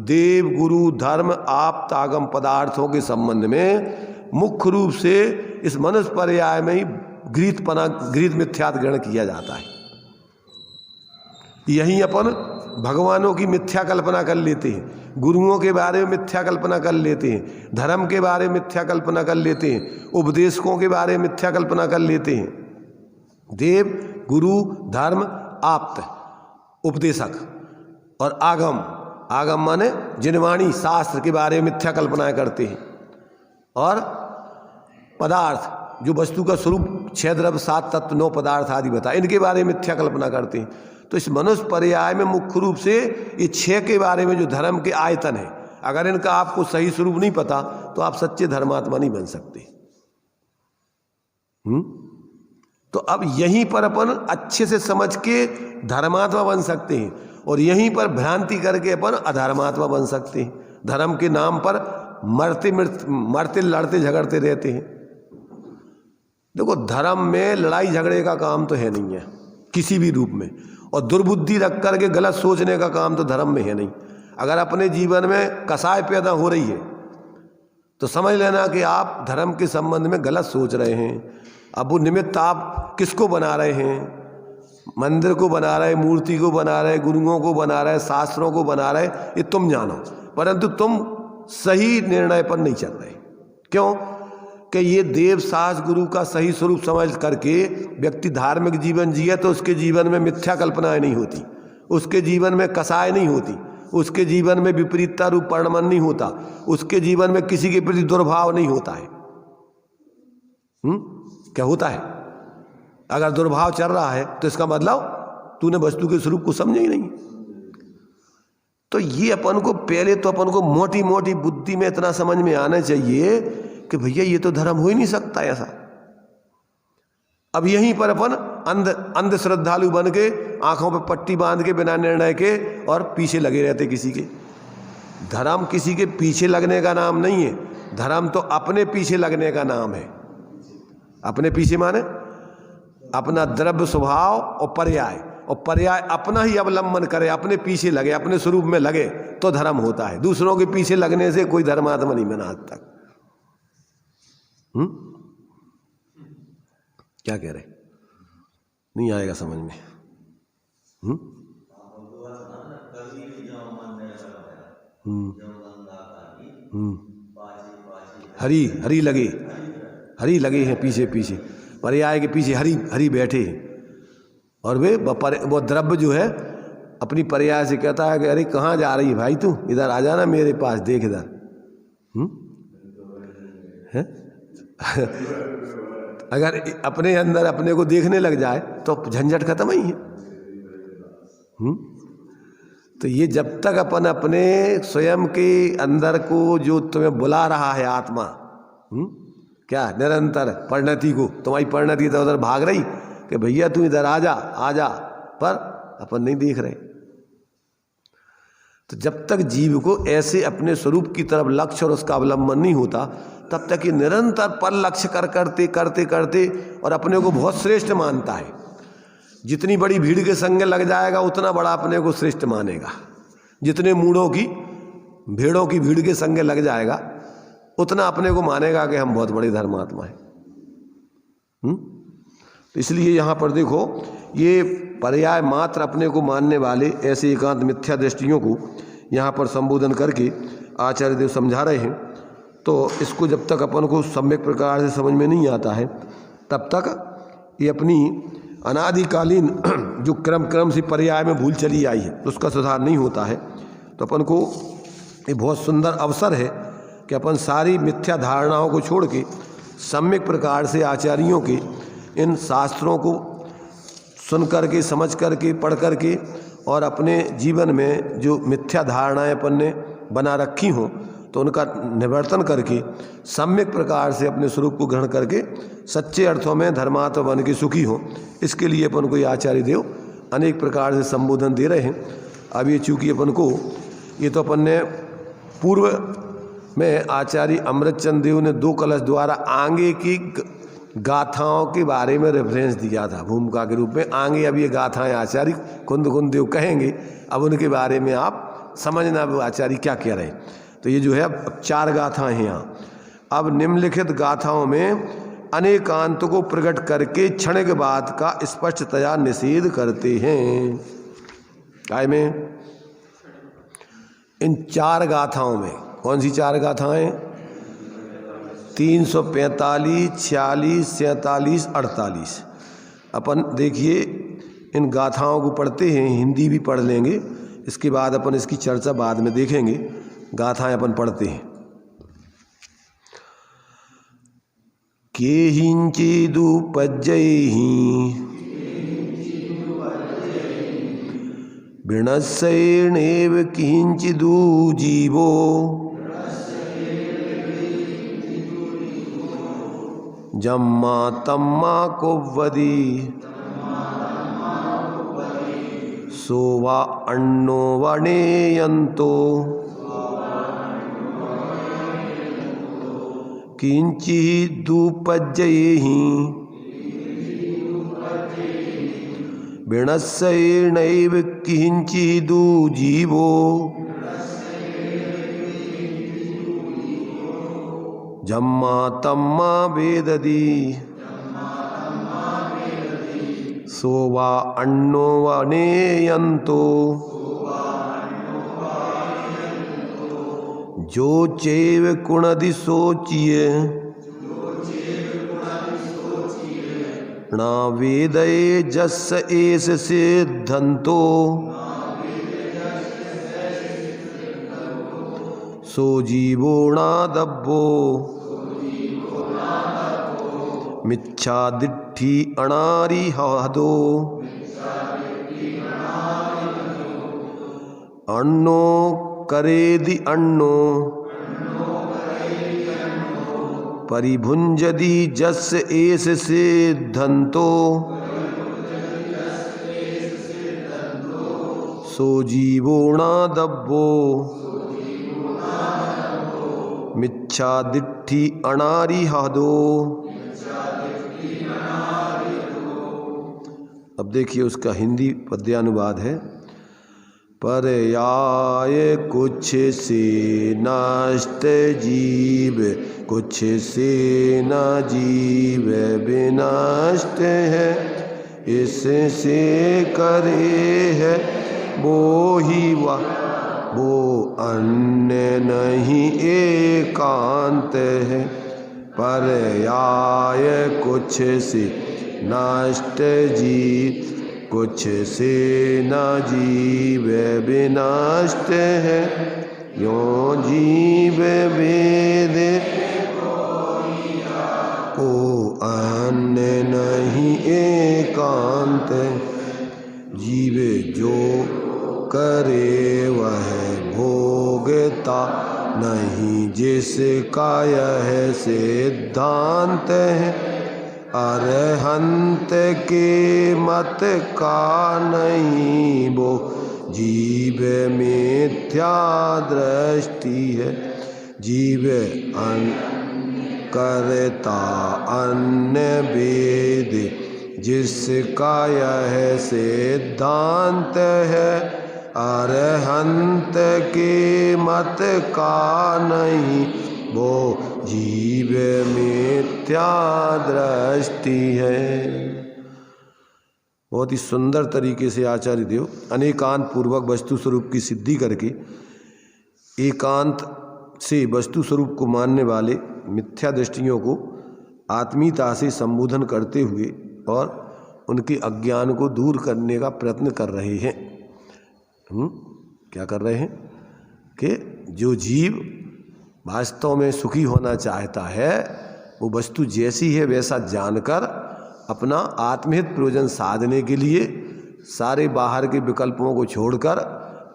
देव गुरु धर्म आप्त आगम पदार्थों के संबंध में मुख्य रूप से इस मनुष्य पर्याय में ही गृहीत मिथ्यात्व ग्रहण किया जाता है। यही अपन भगवानों की मिथ्या कल्पना कर लेते हैं, गुरुओं के बारे में मिथ्या कल्पना कर लेते हैं, धर्म के बारे में मिथ्या कल्पना कर लेते हैं, उपदेशकों के बारे में मिथ्या कल्पना कर लेते हैं। देव गुरु धर्म आप्त उपदेशक और आगम, आगम माने जिनवाणी शास्त्र के बारे में मिथ्या कल्पनाएं करते हैं। और पदार्थ जो वस्तु का स्वरूप 6 द्रव्य 7 तत्व 9 पदार्थ आदि बता, इनके बारे में मिथ्या कल्पना करते हैं। तो इस मनुष्य पर्याय में मुख्य रूप से ये 6 के बारे में जो धर्म के आयतन है, अगर इनका आपको सही स्वरूप नहीं पता तो आप सच्चे धर्मात्मा नहीं बन सकते। तो अब यहीं पर अपन अच्छे से समझ के धर्मात्मा बन सकते हैं और यहीं पर भ्रांति करके अपन अधर्मात्मा बन सकते हैं। धर्म के नाम पर मरते लड़ते झगड़ते रहते हैं। देखो, धर्म में लड़ाई झगड़े का काम तो है नहीं है किसी भी रूप में, और दुर्बुद्धि रख करके गलत सोचने का काम तो धर्म में है नहीं। अगर अपने जीवन में कसाय पैदा हो रही है तो समझ लेना कि आप धर्म के संबंध में गलत सोच रहे हैं। अब वो निमित्त आप किसको बना रहे हैं? मंदिर को बना रहे, मूर्ति को बना रहे, गुरुओं को बना रहे, शास्त्रों को बना रहे, ये तुम जानो, परंतु तुम सही निर्णय पर नहीं चल रहे। क्यों? कि ये देव शास्त्र गुरु का सही स्वरूप समझ करके व्यक्ति धार्मिक जीवन जिए तो उसके जीवन में मिथ्या कल्पनाएं नहीं होती, उसके जीवन में कसाय नहीं होती, उसके जीवन में विपरीतता रूप परिणमन नहीं होता, उसके जीवन में किसी के प्रति दुर्भाव नहीं होता है। क्या होता है? अगर दुर्भाव चल रहा है तो इसका मतलब तूने वस्तु के स्वरूप को समझे ही नहीं। तो ये अपन को पहले तो अपन को मोटी मोटी बुद्धि में इतना समझ में आना चाहिए कि भैया ये तो धर्म हो ही नहीं सकता ऐसा। अब यहीं पर अपन अंध श्रद्धालु बन के आंखों पे पट्टी बांध के बिना निर्णय के और पीछे लगे रहते किसी के। धर्म किसी के पीछे लगने का नाम नहीं है, धर्म तो अपने पीछे लगने का नाम है। अपने पीछे माने अपना द्रव्य स्वभाव और पर्याय अपना ही अवलंबन करे, अपने पीछे लगे, अपने स्वरूप में लगे तो धर्म होता है। दूसरों के पीछे लगने से कोई धर्मात्मा नहीं बना आज तक। क्या कह रहे? नहीं आएगा समझ में। हरी लगे हैं पीछे पीछे, पर्याय के पीछे हरी बैठे हैं। और वो द्रव्य जो है अपनी पर्याय से कहता है कि अरे कहाँ जा रही है भाई, तू इधर आ जाना मेरे पास, देख इधर। अगर अपने अंदर अपने को देखने लग जाए तो झंझट खत्म ही है। तो ये जब तक अपन अपने स्वयं के अंदर को जो तुम्हें बुला रहा है आत्मा, क्या निरंतर परिणति को, तुम्हारी परिणति इधर उधर भाग रही कि भैया तू इधर आ जा, पर अपन नहीं देख रहे। तो जब तक जीव को ऐसे अपने स्वरूप की तरफ लक्ष्य और उसका अवलंबन नहीं होता, तब तक ये निरंतर पर लक्ष्य करते और अपने को बहुत श्रेष्ठ मानता है। जितनी बड़ी भीड़ के संग लग जाएगा उतना बड़ा अपने को श्रेष्ठ मानेगा। जितने भेड़ों की भीड़ के संग लग जाएगा उतना अपने को मानेगा कि हम बहुत बड़े धर्मात्मा हैं। तो इसलिए यहाँ पर देखो, ये पर्याय मात्र अपने को मानने वाले ऐसे एकांत मिथ्या दृष्टियों को यहाँ पर संबोधन करके आचार्य देव समझा रहे हैं। तो इसको जब तक अपन को सम्यक प्रकार से समझ में नहीं आता है, तब तक ये अपनी अनादिकालीन जो क्रम से पर्याय में भूल चली आई है उसका सुधार नहीं होता है। तो अपन को ये बहुत सुंदर अवसर है कि अपन सारी मिथ्या धारणाओं को छोड़ के सम्यक प्रकार से आचार्यों के इन शास्त्रों को सुन करके, समझ करके, पढ़ करके और अपने जीवन में जो मिथ्या धारणाएं अपन ने बना रखी हों तो उनका निवर्तन करके सम्यक प्रकार से अपने स्वरूप को ग्रहण करके सच्चे अर्थों में धर्मात्मा बन के सुखी हों। इसके लिए अपन को ये आचार्य देव अनेक प्रकार से संबोधन दे रहे हैं। अब ये चूँकि अपन को ये तो अपन ने पूर्व में आचार्य अमृतचंद देव ने 2 कलश द्वारा आगे की गाथाओं के बारे में रेफरेंस दिया था भूमिका के रूप में। आगे अब ये गाथाएं आचार्य कुंद देव कहेंगे, अब उनके बारे में आप समझना वो आचार्य क्या कह रहे हैं। तो ये जो है अब 4 गाथाएं हैं यहाँ। अब निम्नलिखित गाथाओं में अनेकांत को प्रकट करके क्षणिक बात का स्पष्टतया निषेध करते हैं। काय में? इन 4 गाथाओं में, कौन सी 4 गाथाएं? 345, 46, 47, 48। अपन देखिए इन गाथाओं को पढ़ते हैं, हिंदी भी पढ़ लेंगे, इसके बाद अपन इसकी चर्चा बाद में देखेंगे। गाथाएं अपन पढ़ते हैं। केहिंचिदुपज्जैहि विनश्येनेव किंचिदु जीवो जम्मा तम्मा कोवदी सोवा अन्नो वणेयन्तो किंचिदुपज्जैहि विनश्येनैव किंचिदु जीवो जम्मा तम्मा वेदति सोवा अन्नो वनेयन्तो जो चैव कुणदि सोचिये न वेदये जस्य एष सिद्धन्तो सो जीवो नादब्बो मिच्छादिट्ठी अनारि हदो अन्नो करेदि अन्नो परिभुंजदि जस्य एष सिद्धन्तो सो जीवो नादब्बो मिच्छादिट्ठी अनारि हदो। अब देखिए उसका हिंदी पद्यानुवाद है। पर्याय कुछ से नष्ट जीव कुछ से न जीव विनष्ट है इससे करे है वो ही वो अन्य नहीं एकांत है। पर्याय कुछ से नष्ट जीव कुछ से न जीव विनष्ट है यों जीव वेद को अन्य नहीं एकांत। जीव जो करे वह भोगता नहीं जिसका यह सिद्धांत है। अरहंत के मत का नहीं वो जीव मिथ्या दृष्टि है। जीव करता अन्य वेद जिसका यह सिद्धांत है। अरहंत के मत का नहीं वो जीव मिथ्या दृष्टि है। बहुत ही सुंदर तरीके से आचार्य देव अनेकांत पूर्वक वस्तु स्वरूप की सिद्धि करके एकांत से वस्तु स्वरूप को मानने वाले मिथ्या दृष्टियों को आत्मीयता से संबोधन करते हुए और उनके अज्ञान को दूर करने का प्रयत्न कर रहे हैं। क्या कर रहे हैं कि जो जीव वास्तव में सुखी होना चाहता है वो वस्तु जैसी है वैसा जानकर अपना आत्महित प्रयोजन साधने के लिए सारे बाहर के विकल्पों को छोड़कर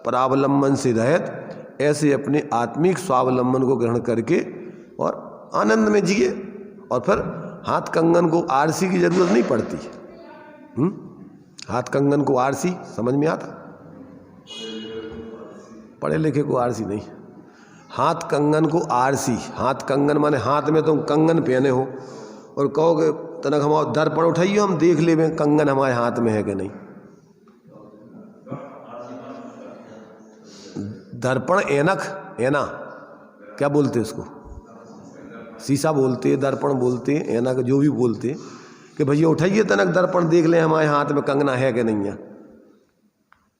परावलंबन से रहित ऐसे अपने आत्मिक स्वावलंबन को ग्रहण करके और आनंद में जिए। और फिर हाथ कंगन को आरसी की जरूरत नहीं पड़ती। हाथ कंगन को आरसी समझ में आता? पढ़े लिखे को आरसी नहीं, हाथ कंगन को आरसी। हाथ कंगन माने हाथ में तुम कंगन पहने हो और कहोगे तनक हमारा दर्पण उठाइए हम देख ले में कंगन हमारे हाथ में है कि नहीं। दर्पण ऐनक, ऐना क्या बोलते उसको? शीशा बोलते, दर्पण बोलते, ऐनक जो भी बोलते कि भैया उठाइए तनक दर्पण देख ले हमारे हाथ में कंगना है कि नहीं है।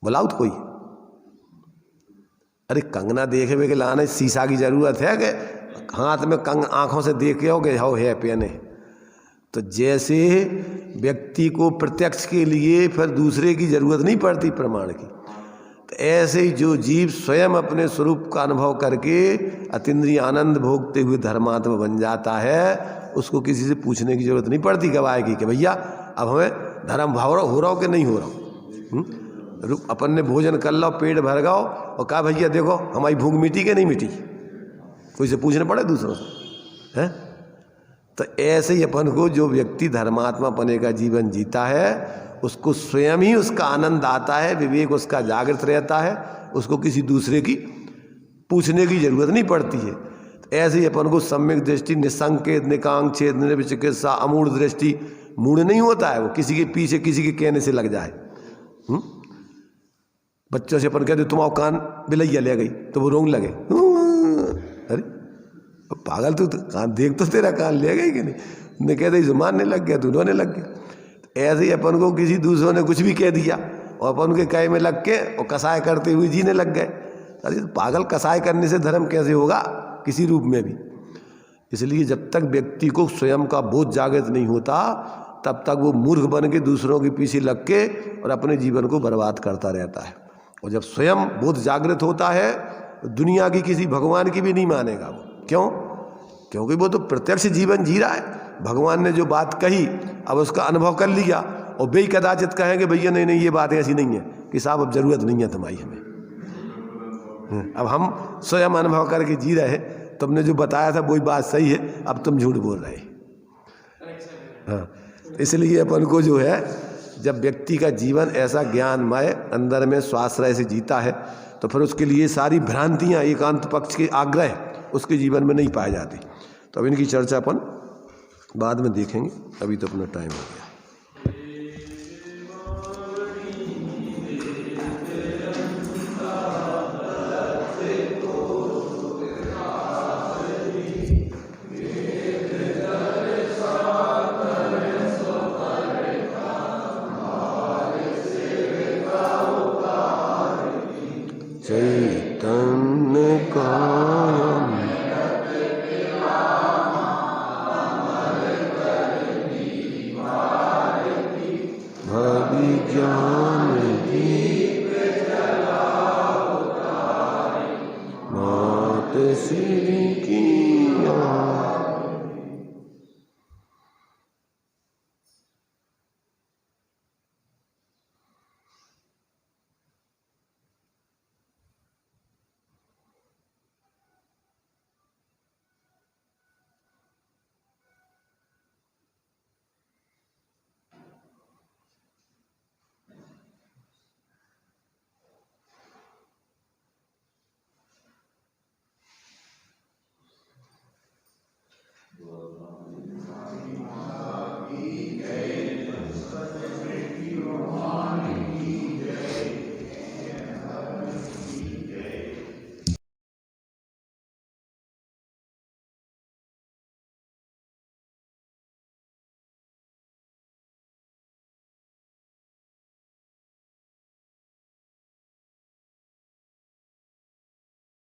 बुलाओ तो कोई, अरे कंगना देखे हुए के लाने शीशा की जरूरत है कि हाथ में आंखों से देखे हो कि हो है पहने। तो जैसे व्यक्ति को प्रत्यक्ष के लिए फिर दूसरे की जरूरत नहीं पड़ती प्रमाण की, तो ऐसे ही जो जीव स्वयं अपने स्वरूप का अनुभव करके अतीन्द्रिय आनंद भोगते हुए धर्मात्मा बन जाता है, उसको किसी से पूछने की जरूरत नहीं पड़ती गवाह की कि भैया अब हमें धर्म भाव हो रहा हो कि नहीं हो रहा हो। अपन ने भोजन कर लो, पेट भर गओ और कहा भैया देखो हमारी भूख मिटी कि नहीं मिटी, कोई से पूछना पड़े दूसरों से है। तो ऐसे ही अपन को जो व्यक्ति धर्मात्मा पने का जीवन जीता है उसको स्वयं ही उसका आनंद आता है, विवेक उसका जागृत रहता है, उसको किसी दूसरे की पूछने की जरूरत नहीं पड़ती है। तो ऐसे ही अपन को सम्यक दृष्टि, निसंकेत, निकांक्षेद, निर्विचिकित्सा, अमूढ़ दृष्टि, मूढ़ नहीं होता है वो किसी के पीछे किसी के कहने से लग जाए। बच्चों से अपन कहते तुम्हारा कान बिलैया ले गई तो वो रोंग लगे, अरे पागल तू कान देख तो तेरा कान ले गई कि नहीं, ने कहते जुमानने लग गया, तू रोने लग गया। ऐसे ही अपन को किसी दूसरों ने कुछ भी कह दिया और अपन के कहे में लग के और कसाय करते हुए जीने लग गए। अरे पागल, कसाय करने से धर्म कैसे होगा किसी रूप में भी। इसलिए जब तक व्यक्ति को स्वयं का बोध जागृत नहीं होता तब तक वो मूर्ख बन के दूसरों के पीछे लग के और अपने जीवन को बर्बाद करता रहता है। और जब स्वयं बोध जागृत होता है तो दुनिया की किसी भगवान की भी नहीं मानेगा वो। क्यों? क्योंकि वो तो प्रत्यक्ष जीवन जी रहा है। भगवान ने जो बात कही अब उसका अनुभव कर लिया और वे कदाचित कहेंगे भैया नहीं नहीं ये बात ऐसी नहीं है कि साहब अब जरूरत नहीं है तुम्हारी हमें। अब हम स्वयं अनुभव करके जी रहे हैं, तुमने जो बताया था वही बात सही है, अब तुम झूठ बोल रहे। हाँ, इसलिए अपन को जो है जब व्यक्ति का जीवन ऐसा ज्ञानमय अंदर में स्वाश्रय से जीता है तो फिर उसके लिए सारी भ्रांतियाँ, एकांत पक्ष के आग्रह उसके जीवन में नहीं पाए जाते। तो अब इनकी चर्चा अपन बाद में देखेंगे, अभी तो अपना टाइम हो गया। चैतन्य कायम ज्ञान दीप जलाओ मात श्री